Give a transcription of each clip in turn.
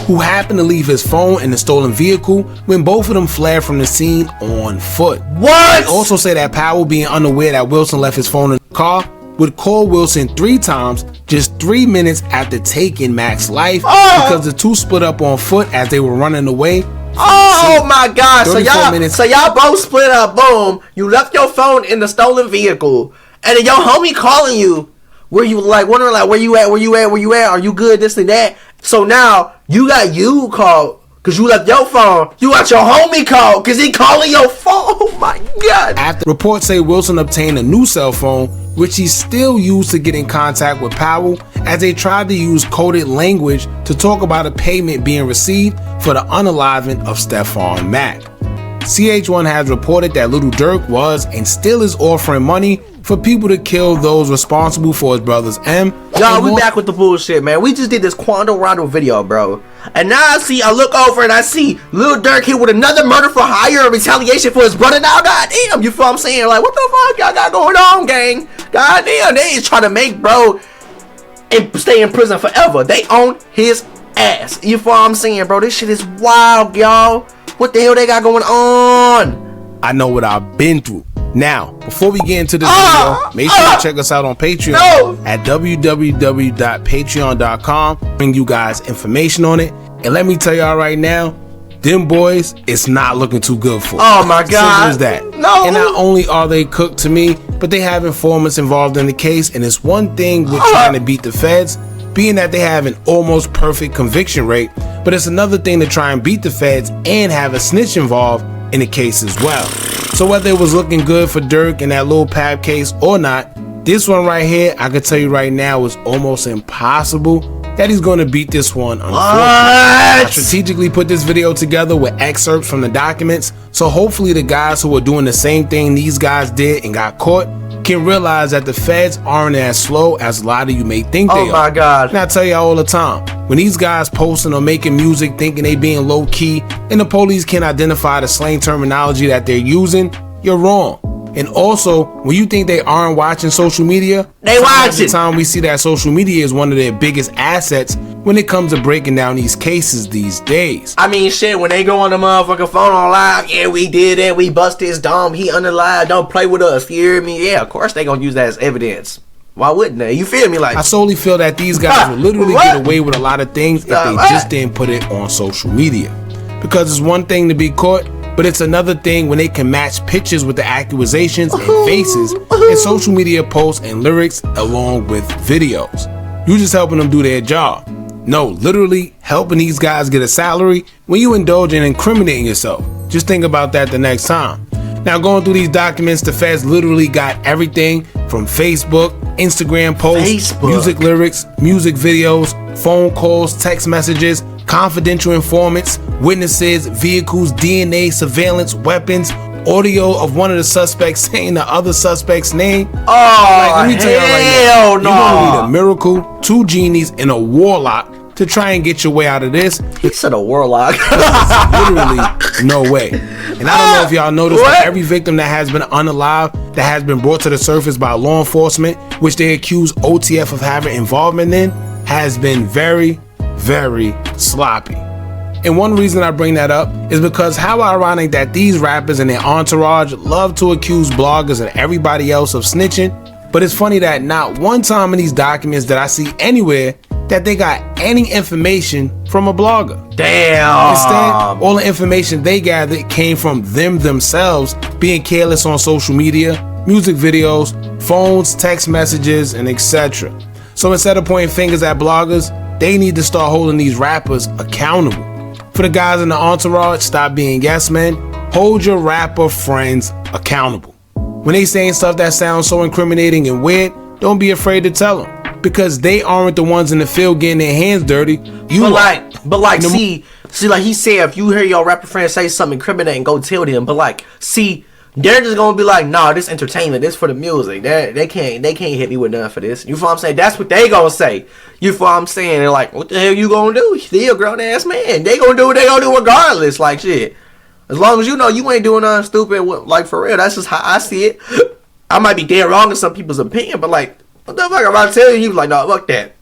who happened to leave his phone in the stolen vehicle when both of them fled from the scene on foot. What? They also say that Powell, being unaware that Wilson left his phone in the car, would call Wilson 3 times just 3 minutes after taking Mac's life because the two split up on foot as they were running away. Oh my God! So y'all both split up. Boom! You left your phone in the stolen vehicle, and then your homie calling you. Where you like wondering like where you at? Are you good? This and that. So now you called because you left your phone. You got your homie called because he calling your phone. Oh my God! After reports say Wilson obtained a new cell phone, which he still used to get in contact with Powell, as they tried to use coded language to talk about a payment being received for the unaliving of Stephon Mac. CH1 has reported that Lil Durk was and still is offering money for people to kill those responsible for his brother's M. Y'all, we back with the bullshit, man. We just did this Quando Rondo video, bro. And now I look over and I see Lil Durk here with another murder for hire or retaliation for his brother. Now, goddamn, you feel what I'm saying? Like, what the fuck y'all got going on, gang? Goddamn, they is trying to make bro and stay in prison forever. They own his ass. You feel what I'm saying, bro? This shit is wild, y'all. What the hell they got going on? I know what I've been through. Now, before we get into this video, make sure you check us out on Patreon at www.patreon.com. Bring you guys information on it. And let me tell y'all right now, them boys, it's not looking too good for. Oh my God. Simple as that. No. And not only are they cooked to me, but they have informants involved in the case. And it's one thing with trying to beat the feds, being that they have an almost perfect conviction rate, but it's another thing to try and beat the feds and have a snitch involved in the case as well. So whether it was looking good for Durk in that Lil Pap case or not, this one right here, I could tell you right now, is almost impossible that he's going to beat this one. I strategically put this video together with excerpts from the documents, so hopefully the guys who are doing the same thing these guys did and got caught can realize that the feds aren't as slow as a lot of you may think they are. Oh my God. And I tell y'all all the time, when these guys posting or making music thinking they being low key and the police can't identify the slang terminology that they're using, you're wrong. And also, when you think they aren't watching social media, they watch it. The time we see that social media is one of their biggest assets when it comes to breaking down these cases these days. I mean, shit, when they go on the motherfucking phone on live, yeah, we did it, we busted his dome, he unalive, don't play with us, you hear me? Yeah, of course they gonna use that as evidence. Why wouldn't they? You feel me? Like, I solely feel that these guys would literally get away with a lot of things if they just didn't put it on social media. Because it's one thing to be caught, but it's another thing when they can match pictures with the accusations and faces in social media posts and lyrics along with videos. You just helping them do their job. No, literally helping these guys get a salary when you indulge in incriminating yourself. Just think about that the next time. Now, going through these documents, the feds literally got everything from Facebook, Instagram posts, music lyrics, music videos, phone calls, text messages, confidential informants, witnesses, vehicles, DNA, surveillance, weapons, audio of one of the suspects saying the other suspect's name. Oh, let me tell you right now, you're gonna need a miracle, 2 genies, and a warlock to try and get your way out of this. He said a warlock. Literally no way. And I don't know if y'all noticed, but every victim that has been unalived, that has been brought to the surface by law enforcement, which they accuse OTF of having involvement in, has been very, very sloppy. And one reason I bring that up is because how ironic that these rappers and their entourage love to accuse bloggers and everybody else of snitching, but it's funny that not one time in these documents that I see anywhere that they got any information from a blogger. Damn. Instead, all the information they gathered came from them themselves being careless on social media, music videos, phones, text messages, and etc. So instead of pointing fingers at bloggers, they need to start holding these rappers accountable. For the guys in the entourage, stop being yes men. Hold your rapper friends accountable. When they saying stuff that sounds so incriminating and weird, don't be afraid to tell them, because they aren't the ones in the field getting their hands dirty. But like, see, like he said, if you hear your rapper friend say something incriminating, go tell them. But like, see, they're just gonna be like, nah, this entertainment, this for the music. They can't hit me with nothing for this. You feel what I'm saying? That's what they gonna say. You feel what I'm saying? They're like, what the hell you gonna do? You're a grown ass man. They gonna do what they gonna do regardless. Like shit. As long as you know you ain't doing nothing stupid, like for real. That's just how I see it. I might be dead wrong in some people's opinion, but like, what the fuck am I telling you? Like, no, fuck that.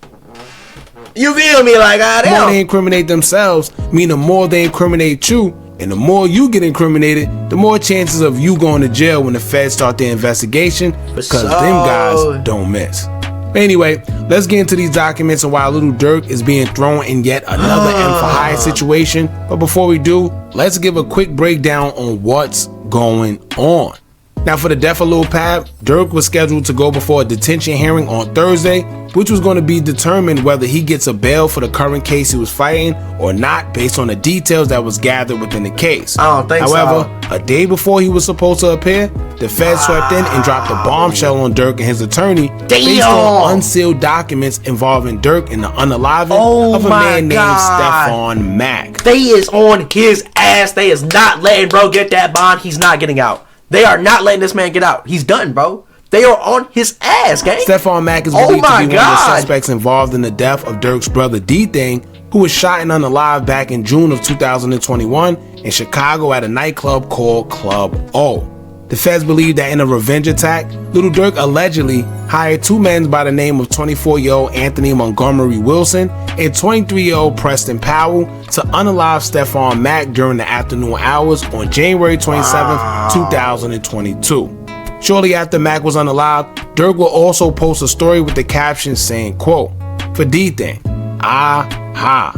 You feel me? Like, the more they incriminate themselves, mean the more they incriminate you, and the more you get incriminated, the more chances of you going to jail when the feds start their investigation, because them guys don't miss. But anyway, let's get into these documents and why Lil Durk is being thrown in yet another M for Hire situation. But before we do, let's give a quick breakdown on what's going on. Now, for the death of Lil Pab, Durk was scheduled to go before a detention hearing on Thursday, which was going to be determined whether he gets a bail for the current case he was fighting or not, based on the details that was gathered within the case. I don't think However, a day before he was supposed to appear, the feds swept in and dropped a bombshell on Durk and his attorney based on unsealed documents involving Durk and the unaliving of a man named Stephon Mack. They is on his ass. They is not letting bro get that bond. He's not getting out. They are not letting this man get out. He's done, bro. They are on his ass, gang. Stephon Mack is believed to be one of the suspects involved in the death of Durk's brother Dthang, who was shot and unalive back in June of 2021 in Chicago at a nightclub called Club O. The feds believe that in a revenge attack, Lil Durk allegedly hired two men by the name of 24-year-old Anthony Montgomery Wilson and 23-year-old Preston Powell to unalive Stephon Mack during the afternoon hours on January 27, 2022. Shortly after Mack was unalived, Durk will also post a story with the caption saying, quote, "For Dthang, aha."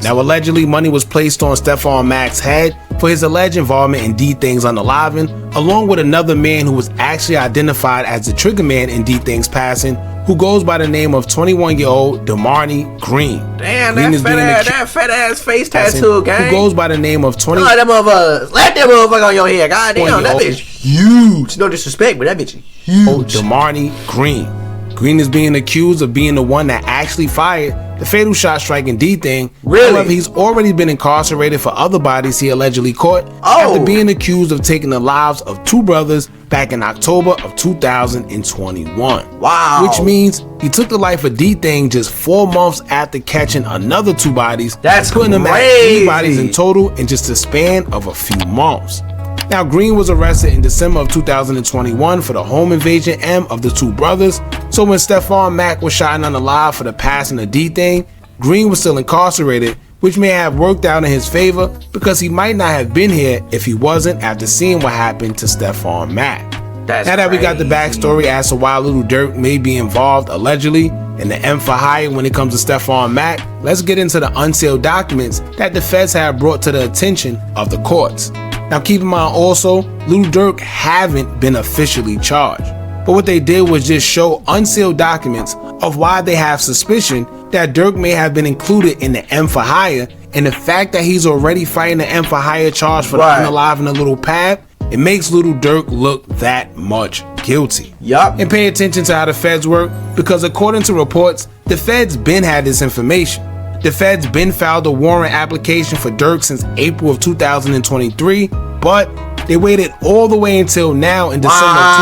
Now, allegedly, money was placed on Stephon Mack's head for his alleged involvement in Dthang's unaliving, along with another man who was actually identified as the trigger man in Dthang's passing, who goes by the name of 21-year-old Damarni Green. Damn, that fat ass face tattoo, gang. Who goes by the name of 20. Let that motherfucker on your head. God damn, that bitch huge. No disrespect, but that bitch huge. Damarni Green. Green is being accused of being the one that actually fired the fatal shot striking Dthang. Really? However, he's already been incarcerated for other bodies he allegedly caught after being accused of taking the lives of two brothers back in October of 2021. Wow. Which means he took the life of Dthang just 4 months after catching another two bodies. That's putting crazy. Him at 3 bodies in total in just a span of a few months. Now, Green was arrested in December of 2021 for the home invasion of the two brothers. So when Stephon Mack was shot and unalive for the passing of Dthang, Green was still incarcerated, which may have worked out in his favor because he might not have been here if he wasn't after seeing what happened to Stephon Mack. Now that we got the backstory as to why Lil Durk may be involved allegedly in the M for Hire when it comes to Stephon Mack, let's get into the unsealed documents that the feds have brought to the attention of the courts. Now keep in mind also, Lil Durk haven't been officially charged, but what they did was just show unsealed documents of why they have suspicion that Durk may have been included in the M for Hire, and the fact that he's already fighting the M for Hire charge for the unaliving of Lil Pab, it makes Lil Durk look that much guilty. Yup. And pay attention to how the feds work, because according to reports, the feds been had this information. The feds been filed a warrant application for Durk since April of 2023, but they waited all the way until now in December of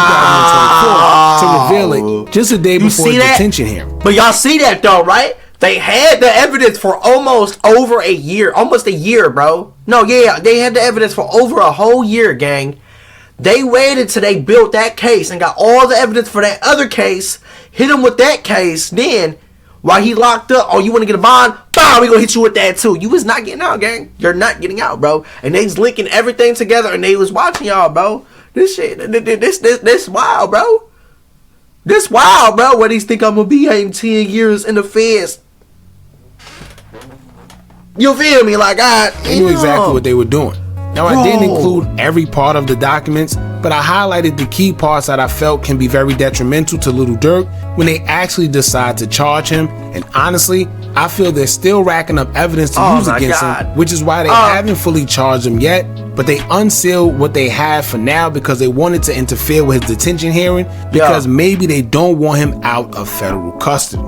2024 to reveal it just a day before the detention hearing. But y'all see that though, right? They had the evidence for almost over a year. Almost a year, bro. No, yeah, they had the evidence for over a whole year, gang. They waited till they built that case and got all the evidence for that other case, hit him with that case, then while he locked up, oh, you want to get a bond? Bow, we gonna hit you with that too. You was not getting out, gang. You're not getting out, bro. And they was linking everything together, and they was watching y'all, bro. This shit, this wild, bro. This wild, bro. What these think I'm gonna be in 10 years in the feds? You feel me? Like I knew exactly what they were doing. Now, I didn't include every part of the documents, but I highlighted the key parts that I felt can be very detrimental to Lil Durk when they actually decide to charge him. And honestly, I feel they're still racking up evidence to use against him, which is why they haven't fully charged him yet, but they unsealed what they have for now because they wanted to interfere with his detention hearing because maybe they don't want him out of federal custody.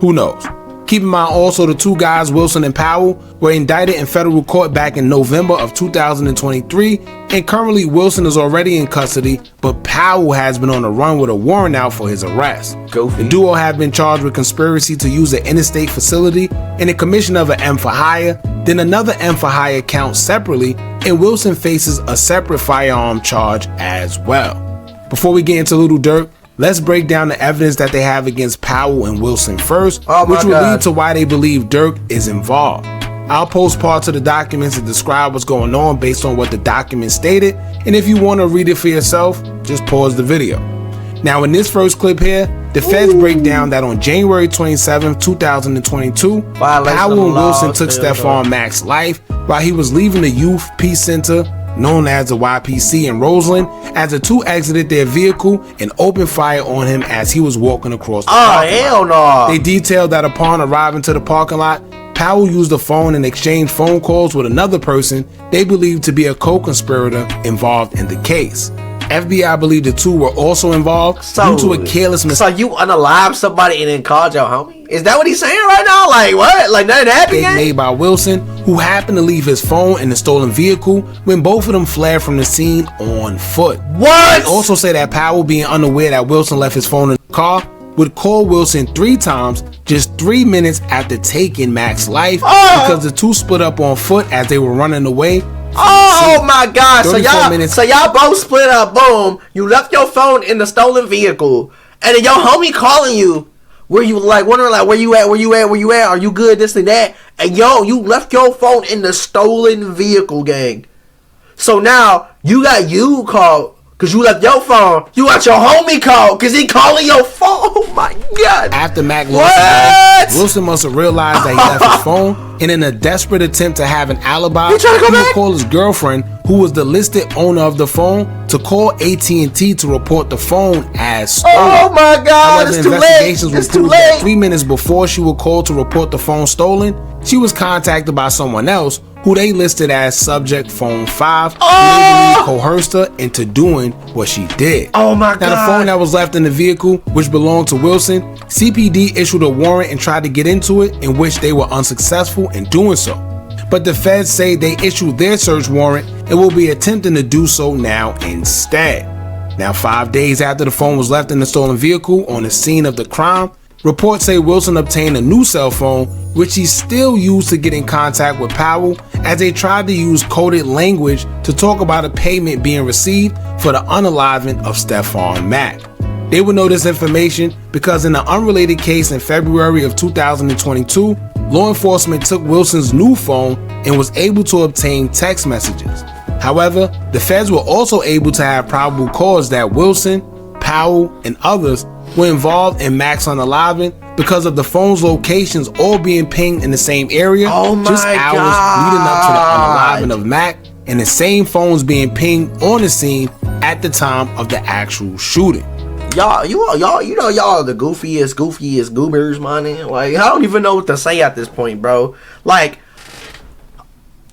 Who knows? Keep in mind also the two guys, Wilson and Powell, were indicted in federal court back in November of 2023, and currently Wilson is already in custody, but Powell has been on the run with a warrant out for his arrest. The duo have been charged with conspiracy to use an interstate facility and the commission of an M for Hire, then another M for Hire count separately, and Wilson faces a separate firearm charge as well. Before we get into Lil Durk, Let's break down the evidence that they have against Powell and Wilson first, which will God. lead to why they believe Durk is involved. I'll post parts of the documents and describe what's going on based on what the document stated, and if you want to read it for yourself, just pause the video. Now in this first clip here, the feds break down that on January 27, 2022, Powell and Wilson took Stephon Mack's life while he was leaving the Youth Peace Center, known as the YPC in Roseland, as the two exited their vehicle and opened fire on him as he was walking across the parking lot. Hell no. They detailed that upon arriving to the parking lot, Powell used the phone and exchanged phone calls with another person they believed to be a co-conspirator involved in the case. FBI believed the two were also involved due to a careless mistake. So you unalived somebody and then called your homie? Is that what he's saying right now? Like what? Like nothing happened? Made by Wilson, who happened to leave his phone in the stolen vehicle when both of them fled from the scene on foot. What? They also say that Powell, being unaware that Wilson left his phone in the car, would call Wilson 3 times just 3 minutes after taking Mack's life because the two split up on foot as they were running away. Oh my God! So y'all both split up. Boom! You left your phone in the stolen vehicle, and then your homie calling you. Where you like wondering like where you at? Where you at? Where you at? Are you good? This and that. And you left your phone in the stolen vehicle, gang. So now you got you called because you left your phone. You got your homie called because he calling your phone. Oh my God! After Mack lost his life, Wilson must have realized that he left his phone, and in a desperate attempt to have an alibi, he would call his girlfriend, who was the listed owner of the phone, to call AT&T to report the phone as stolen. Oh my God! It's too late. It's too late. 3 minutes before she would call to report the phone stolen, she was contacted by someone else who they listed as subject phone 5, who they believe coerced her into doing what she did. Oh my God. Now the phone that was left in the vehicle, which belonged to Wilson, CPD issued a warrant and tried to get into it, in which they were unsuccessful in doing so. But the feds say they issued their search warrant and will be attempting to do so now instead. Now 5 days after the phone was left in the stolen vehicle on the scene of the crime, reports say Wilson obtained a new cell phone, which he still used to get in contact with Powell, as they tried to use coded language to talk about a payment being received for the unaliving of Stephon Mack. They would know this information because in an unrelated case in February of 2022, law enforcement took Wilson's new phone and was able to obtain text messages. However, the feds were also able to have probable cause that Wilson, Powell, and others were involved in Mack's unaliving because of the phone's locations all being pinged in the same area just hours leading up to the unaliving of Mack, and the same phones being pinged on the scene at the time of the actual shooting. Y'all, you know y'all are the goofiest goobers, man. Like, I don't even know what to say at this point, bro. Like,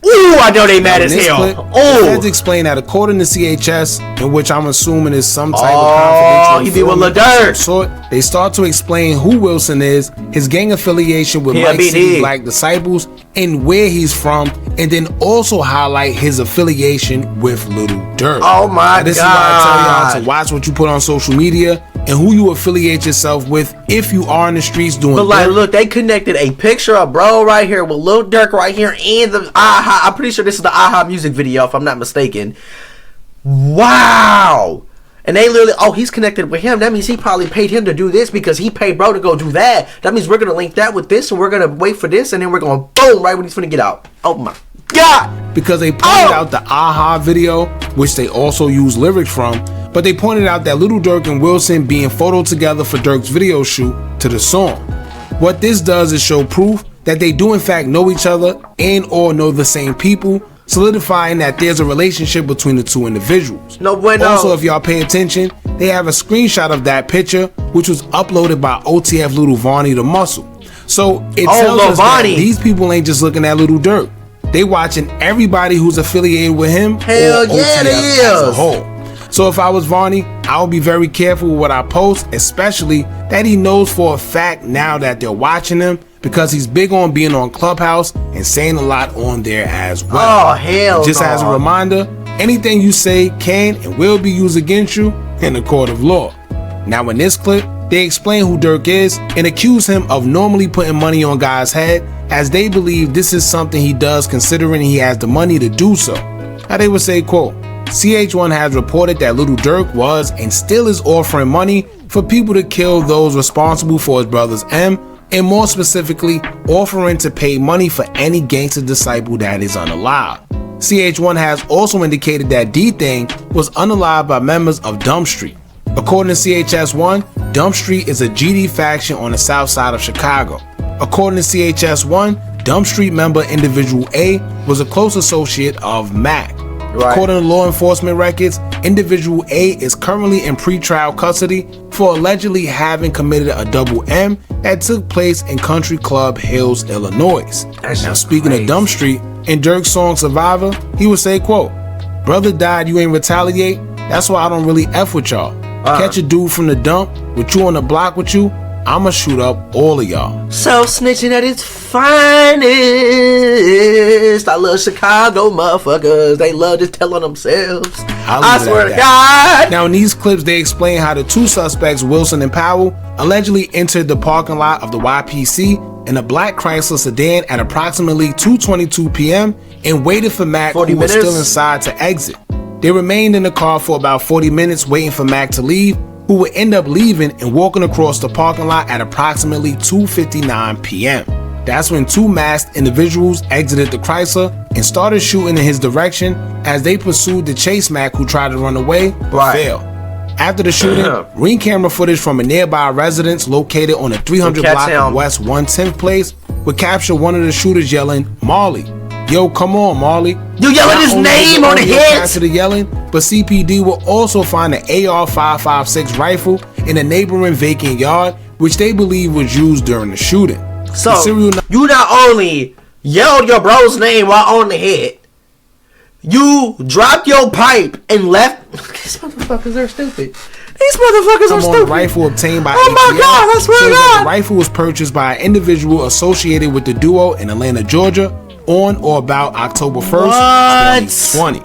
ooh, I know they mad as hell. The feds explain that according to CHS, in which I'm assuming is some type of confidential he be with Lil Durk sort, they start to explain who Wilson is, his gang affiliation with Mike City Black Disciples, and where he's from, and then also highlight his affiliation with Lil Durk. Oh my God! This is why I tell y'all to watch what you put on social media and who you affiliate yourself with if you are in the streets doing. But like, look, they connected a picture of bro right here with Lil Durk right here, and the AHA. I'm pretty sure this is the AHA music video, if I'm not mistaken. Wow. And they literally, he's connected with him. That means he probably paid him to do this because he paid bro to go do that. That means we're going to link that with this, and we're going to wait for this, and then we're going to boom right when he's going to get out. Oh my God. Because they pointed out the AHA video, which they also use lyrics from, but they pointed out that Lil Durk and Wilson being photoed together for Durk's video shoot to the song. What this does is show proof that they do in fact know each other and or know the same people, solidifying that there's a relationship between the two individuals. Also, if y'all pay attention, they have a screenshot of that picture, which was uploaded by OTF Lil Vonnie the Muscle. So it tells us that these people ain't just looking at Lil Durk. They watching everybody who's affiliated with him. Hell yeah, they is. As a whole. So if I was Vonnie, I would be very careful with what I post, especially that he knows for a fact now that they're watching him, because he's big on being on Clubhouse and saying a lot on there as well. Oh, hell Just as a reminder, anything you say can and will be used against you in the court of law. Now in this clip, they explain who Durk is and accuse him of normally putting money on guys' head, as they believe this is something he does considering he has the money to do so. Now they would say, quote, CH1 has reported that Lil Durk was and still is offering money for people to kill those responsible for his brother's M, and more specifically, offering to pay money for any gangster disciple that is unalived. CH1 has also indicated that Dthang was unalived by members of Dump Street. According to CHS1, Dump Street is a GD faction on the south side of Chicago. According to CHS1, Dump Street member Individual A was a close associate of Mac. Right. According to law enforcement records, Individual A is currently in pretrial custody for allegedly having committed a double M that took place in Country Club Hills, Illinois. Now, speaking crazy. Of Dump Street, in Durk's song Survivor, he would say, quote, "Brother died, you ain't retaliate? That's why I don't really F with y'all. Catch a dude from the dump with you on the block with you, I'ma shoot up all of y'all." Self-snitching at its finest. I love Chicago motherfuckers. They love to tell on themselves. I swear to God. Now, in these clips, they explain how the two suspects, Wilson and Powell, allegedly entered the parking lot of the YPC in a black Chrysler sedan at approximately 2:22 p.m. and waited for Mac, who was still inside, to exit. They remained in the car for about 40 minutes waiting for Mac to leave, who would end up leaving and walking across the parking lot at approximately 2:59 p.m. That's when two masked individuals exited the Chrysler and started shooting in his direction as they pursued the chase Mac, who tried to run away but failed. After the shooting, ring camera footage from a nearby residence located on the 300 block of West 110th Place would capture one of the shooters yelling, "Marley. Yo, come on, Marley." You yelling his name on the head? After the yelling, but CPD will also find an AR-556 rifle in a neighboring vacant yard, which they believe was used during the shooting. So, you not only yelled your bro's name while on the head, you dropped your pipe and left. These motherfuckers are stupid. These motherfuckers are stupid. The rifle obtained by ATF, my God, I swear to God. The rifle was purchased by an individual associated with the duo in Atlanta, Georgia, on or about October 1st, 2020.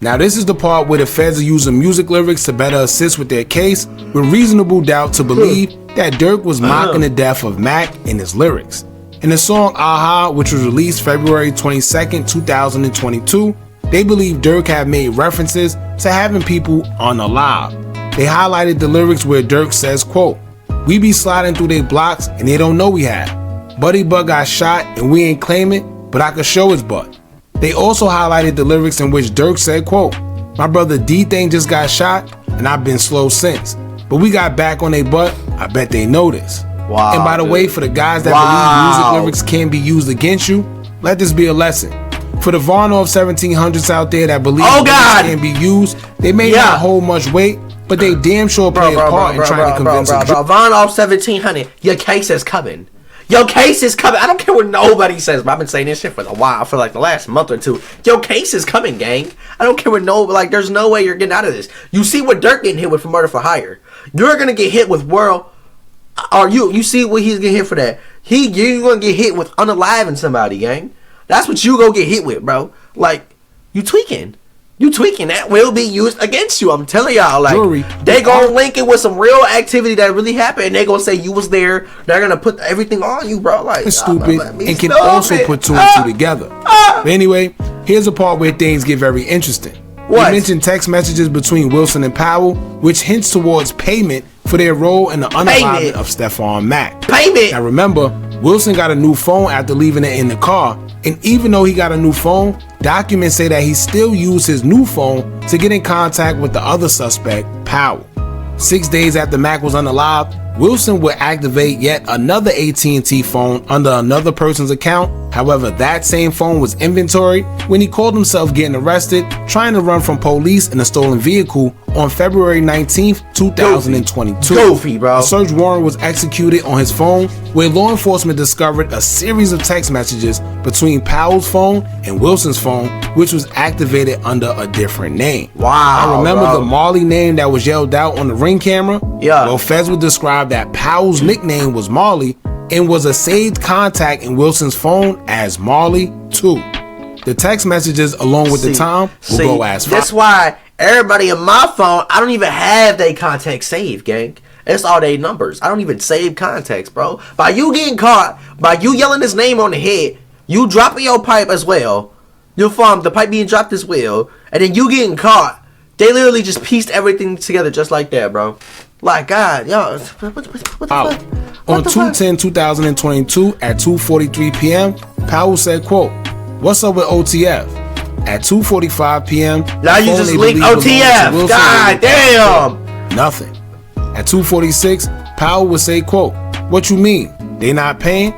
Now, this is the part where the feds are using music lyrics to better assist with their case, with reasonable doubt to believe that Durk was mocking the death of Mac in his lyrics. In the song Aha, which was released February 22nd, 2022, they believe Durk had made references to having people unalived. They highlighted the lyrics where Durk says, quote, "We be sliding through their blocks and they don't know we have. Buddy Bug got shot and we ain't claim it, but I could show his butt." They also highlighted the lyrics in which Durk said, quote, "My brother Dthang just got shot and I've been slow since. But we got back on their butt, I bet they know this." Wow, and by the way, for the guys that believe music lyrics can be used against you, let this be a lesson. For the Varnov 1700s out there that believe lyrics can be used, they may not hold much weight, but they damn sure play a part in trying to convince a jury. Varnov 1700, your case is coming. Your case is coming. I don't care what nobody says, but I've been saying this shit for a while, for like the last month or two. Your case is coming, gang. I don't care what there's no way you're getting out of this. You see what Durk getting hit with for murder for hire. You're gonna get hit with you see what he's getting hit for that. You're gonna get hit with unaliving somebody, gang. That's what you gonna get hit with, bro. Like, you tweaking. That will be used against you. I'm telling y'all, like, they gonna link it with some real activity that really happened, and they gonna say you was there. They're gonna put everything on you, bro. Like, it's stupid and can also put two and two together. But anyway, here's a part where things get very interesting. They mentioned text messages between Wilson and Powell, which hints towards payment for their role in the unaliving of Stephon Mack. Now remember, Wilson got a new phone after leaving it in the car, and even though he got a new phone, documents say that he still used his new phone to get in contact with the other suspect, Powell. 6 days after Mac was unalived, Wilson would activate yet another AT&T phone under another person's account. However, that same phone was inventoried when he called himself getting arrested, trying to run from police in a stolen vehicle on February 19th, 2022. Goofy, bro. A search warrant was executed on his phone, where law enforcement discovered a series of text messages between Powell's phone and Wilson's phone, which was activated under a different name. Wow. I remember the Marley name that was yelled out on the ring camera. Yeah. Well, feds would describe that Powell's nickname was Marley and was a saved contact in Wilson's phone as Marley 2. The text messages along with the time will go as follows. That's why everybody in my phone, I don't even have their contacts saved, gang. It's all their numbers. I don't even save contacts, bro. By you getting caught, by you yelling his name on the head, you dropping your pipe as well, your phone, the pipe being dropped as well, and then you getting caught, they literally just pieced everything together just like that, bro. Like, God, yo, what the fuck? On 2/10/2022 at 2:43 p.m., Powell said, quote, "What's up with OTF?" At 2:45 p.m., now you just leaked OTF. God damn. Nothing. At 2:46, Powell would say, quote, "What you mean? They not paying?"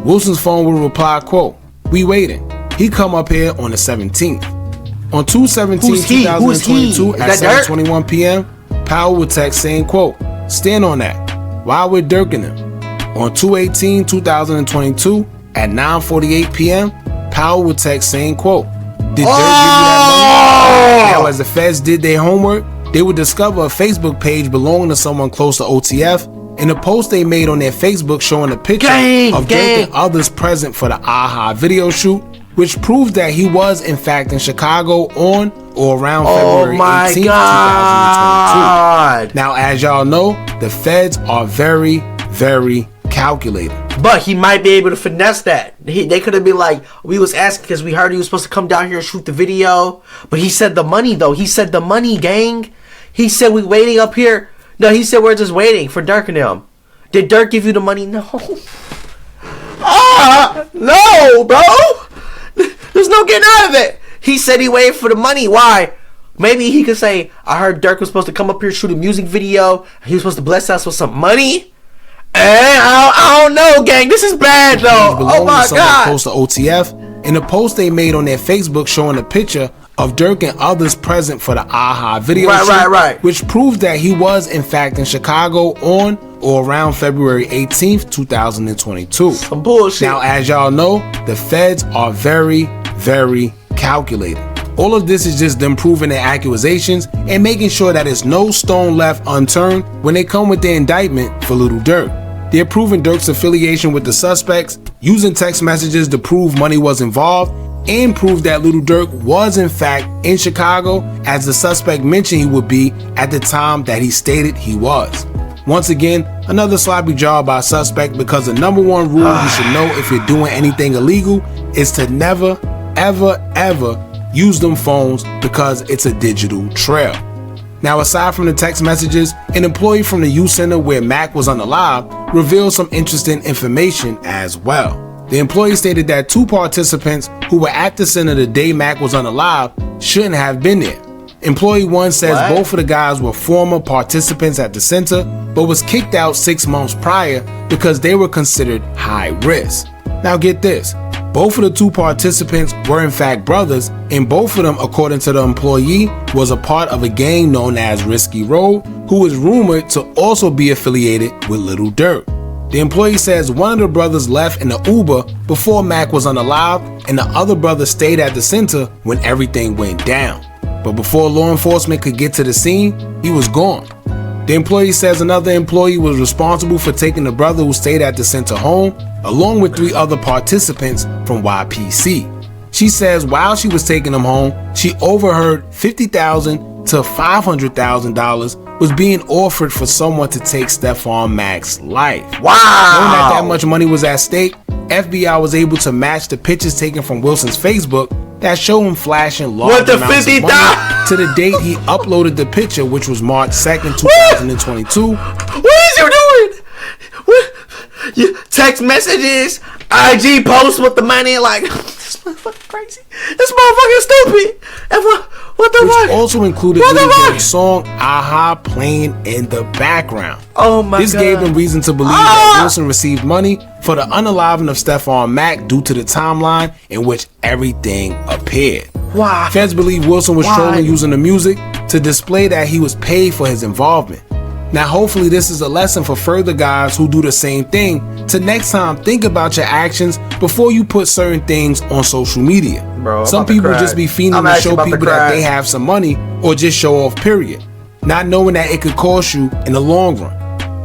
Wilson's phone would reply, quote, "We waiting." He come up here on the 17th. On 2/17/2022 at 7:21 p.m., Powell would text saying, quote, "Stand on that. Why we're Durking them?" On 2/18/2022 at 9:48 p.m., Powell would text saying, quote, "Did Durk give you that money?" Now, as the feds did their homework, they would discover a Facebook page belonging to someone close to OTF, and a post they made on their Facebook showing a picture of Durk and others present for the AHA video shoot, which proves that he was in fact in Chicago on or around February 18th, 2022. Now, as y'all know, the feds are very, very calculated. But he might be able to finesse that. They could have been like, we was asking because we heard he was supposed to come down here and shoot the video. But he said the money, though. He said the money, gang. He said we waiting up here. No, he said we're just waiting for Durk and them. Did Durk give you the money? No. No, bro. There's no getting out of it. He said he waited for the money. Why? Maybe he could say, I heard Durk was supposed to come up here shoot a music video. He was supposed to bless us with some money. And I don't know, gang. This is bad, though. Oh my God. Close to OTF. In a post they made on their Facebook showing a picture of Durk and others present for the AHA video shoot, which proved that he was in fact in Chicago on or around February 18th, 2022. Some bullshit. Now, as y'all know, the feds are very, very calculated. All of this is just them proving their accusations and making sure that there's no stone left unturned when they come with their indictment for Lil Durk. They're proving Durk's affiliation with the suspects, using text messages to prove money was involved, and prove that Lil Durk was in fact in Chicago as the suspect mentioned he would be at the time that he stated he was. Once again, another sloppy job by a suspect, because the number one rule you should know if you're doing anything illegal is to never, ever, ever use them phones, because it's a digital trail. Now, aside from the text messages, an employee from the youth center where Mac was unalive revealed some interesting information as well. The employee stated that 2 participants who were at the center the day Mac was unalive shouldn't have been there. Employee 1 says both of the guys were former participants at the center, but was kicked out 6 months prior because they were considered high risk. Now get this, both of the 2 participants were in fact brothers, and both of them, according to the employee, was a part of a gang known as Risky Road, who is rumored to also be affiliated with Lil Durk. The employee says one of the brothers left in the Uber before Mac was unalive, and the other brother stayed at the center when everything went down. But before law enforcement could get to the scene, he was gone. The employee says another employee was responsible for taking the brother who stayed at the center home, along with 3 other participants from YPC. She says while she was taking them home, she overheard $50,000 to $500,000 was being offered for someone to take Stephon Mack's life. Wow! Knowing that much money was at stake, FBI was able to match the pictures taken from Wilson's Facebook that show him flashing large amounts of money to the date he uploaded the picture, which was March 2nd, 2022. What is you doing? What? You text messages, IG posts with the money, like, this motherfucker crazy. This motherfucker stupid. And what the fuck? Which also included Lil Durk's song AHA playing in the background. Oh my God. This gave them reason to believe that Wilson received money for the unaliving of Stephon Mack due to the timeline in which everything appeared. Why? Feds believe Wilson was trolling using the music to display that he was paid for his involvement. Now, hopefully this is a lesson for further guys who do the same thing, to next time think about your actions before you put certain things on social media. Bro, some people just be fiending to show people that they have some money, or just show off, period, not knowing that it could cost you in the long run.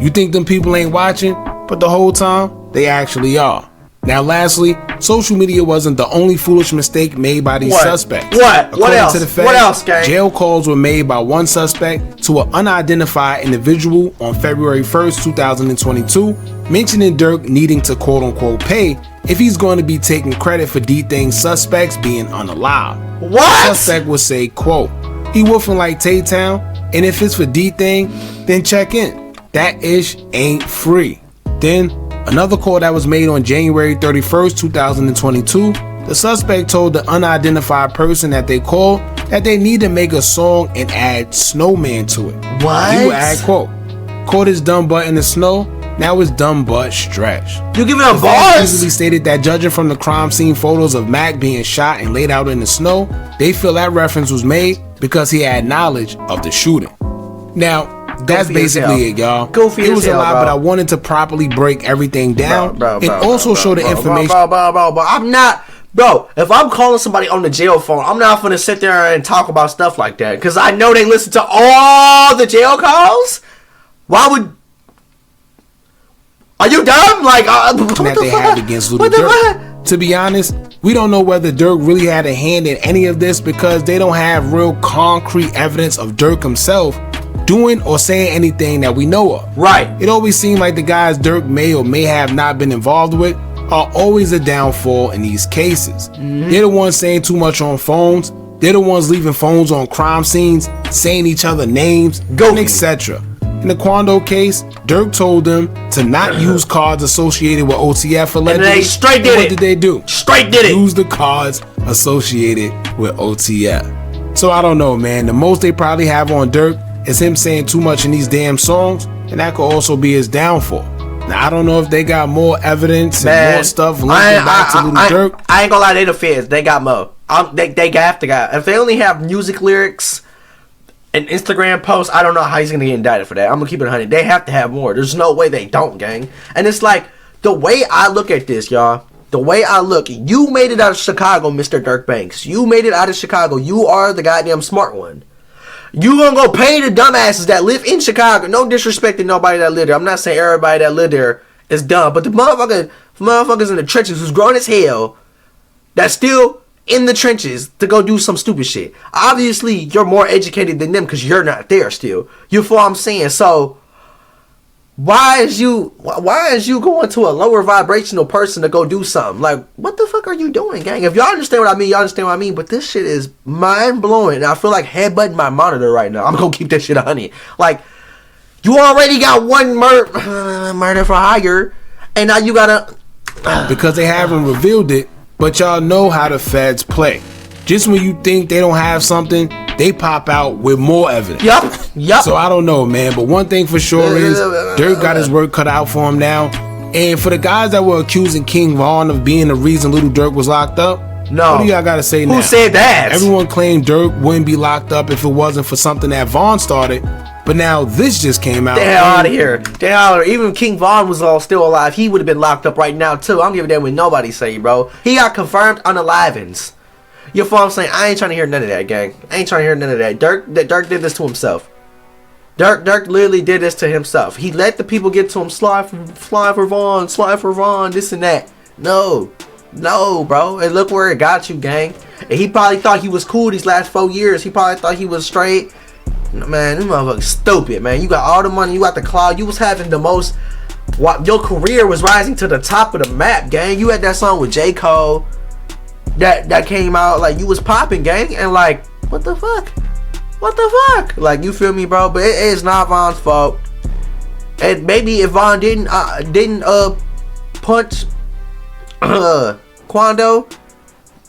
You think them people ain't watching, but the whole time they actually are. Now, lastly, social media wasn't the only foolish mistake made by these suspects. What else? To the feds, what else, gang? Jail calls were made by one suspect to an unidentified individual on February 1st, 2022, mentioning Durk needing to quote-unquote pay if he's going to be taking credit for Dthang's suspects being unalive. What? The suspect would say, quote, "He woofing like Tay-Town. And if it's for D-Thang, then check in. That ish ain't free. Then, another call that was made on January 31st, 2022, the suspect told the unidentified person that they called that they need to make a song and add Snowman to it. What? He would add, quote, caught his dumb butt in the snow, now his dumb butt stretched. You giving him bars? Easily stated that judging from the crime scene photos of Mac being shot and laid out in the snow, they feel that reference was made because he had knowledge of the shooting. Now, that's basically it, y'all. It was a lot, but I wanted to properly break everything down and also show the information. Bro, I'm not... Bro, if I'm calling somebody on the jail phone, I'm not gonna sit there and talk about stuff like that. Because I know they listen to all the jail calls. Why would... Are you dumb? Like, that they had against Lil Durk. To be honest, we don't know whether Durk really had a hand in any of this because they don't have real concrete evidence of Durk himself doing or saying anything that we know of. Right. It always seemed like the guys Durk may or may have not been involved with are always a downfall in these cases. They're the ones saying too much on phones. They're the ones leaving phones on crime scenes, saying each other names, and etc. In the Quando case, Durk told them to not use cards associated with OTF allegedly. And they straight did it. What did they do? Straight did it. Use the cards associated with OTF. So I don't know, man. The most they probably have on Durk is him saying too much in these damn songs, and that could also be his downfall. Now, I don't know if they got more evidence and more stuff linking back to Lil Durk. I ain't gonna lie, they the feds. They got more. They have to got. If they only have music lyrics and Instagram posts, I don't know how he's gonna get indicted for that. I'm gonna keep it 100. They have to have more. There's no way they don't, gang. And it's like, the way I look at this, y'all, the way I look, you made it out of Chicago, Mr. Durk Banks. You made it out of Chicago. You are the goddamn smart one. You gonna go pay the dumbasses that live in Chicago. No disrespect to nobody that live there. I'm not saying everybody that live there is dumb, but the motherfuckers in the trenches who's grown as hell, that's still in the trenches to go do some stupid shit. Obviously, you're more educated than them because you're not there still. You feel what I'm saying? So why is you going to a lower vibrational person to go do something? Like, what the fuck are you doing, gang? If y'all understand what I mean, y'all understand what I mean. But this shit is mind blowing. And I feel like headbutting my monitor right now. I'm gonna keep that shit 100. Like, you already got one murder for hire, and now you gotta because they haven't revealed it. But y'all know how the feds play. Just when you think they don't have something, they pop out with more evidence. Yup. So I don't know, man. But one thing for sure is Durk got his work cut out for him now. And for the guys that were accusing King Von of being the reason Lil Durk was locked up, no. What do y'all gotta say now? Who said that? Everyone claimed Durk wouldn't be locked up if it wasn't for something that Von started. But now this just came out. The hell out of here. The hell out of here. Even if King Von was still alive, he would have been locked up right now too. I don't give a damn what nobody say, bro. He got confirmed unalivens. You feel what I'm saying? I ain't trying to hear none of that, gang. I ain't trying to hear none of that. Durk did this to himself. Durk literally did this to himself. He let the people get to him. Slide for Vaughn, this and that. No, bro. And look where it got you, gang. And he probably thought he was cool these last 4 years. He probably thought he was straight. Man, this motherfucker's stupid, man. You got all the money. You got the cloud. You was having the most... Your career was rising to the top of the map, gang. You had that song with J. Cole. That came out, like, you was popping, gang, and like, what the fuck, like, you feel me, bro? But it is not Von's fault. And maybe if Von didn't punch Quando,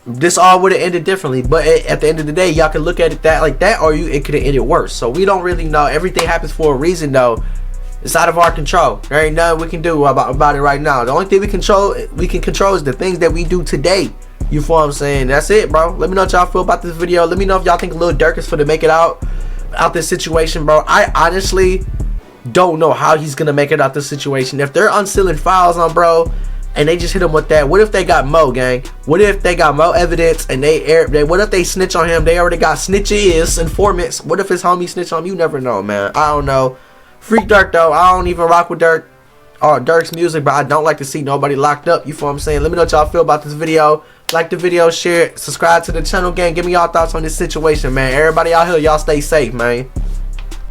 this all would have ended differently. But at the end of the day, y'all can look at it like that, or it could have ended worse. So we don't really know. Everything happens for a reason, though. It's out of our control. There ain't nothing we can do about it right now. The only thing we can control is the things that we do today. You feel what I'm saying? That's it, bro. Let me know what y'all feel about this video. Let me know if y'all think Lil Durk is finna make it out this situation, bro. I honestly don't know how he's gonna make it out this situation. If they're unsealing files on bro and they just hit him with that, what if they got mo, gang? What if they got mo evidence and what if they snitch on him? They already got snitches, informants. What if his homie snitch on him? You never know, man. I don't know. Freak Durk though. I don't even rock with Durk or Durk's music, but I don't like to see nobody locked up. You feel what I'm saying? Let me know what y'all feel about this video. Like the video, share it, subscribe to the channel, gang. Give me y'all thoughts on this situation, man. Everybody out here, y'all stay safe, man.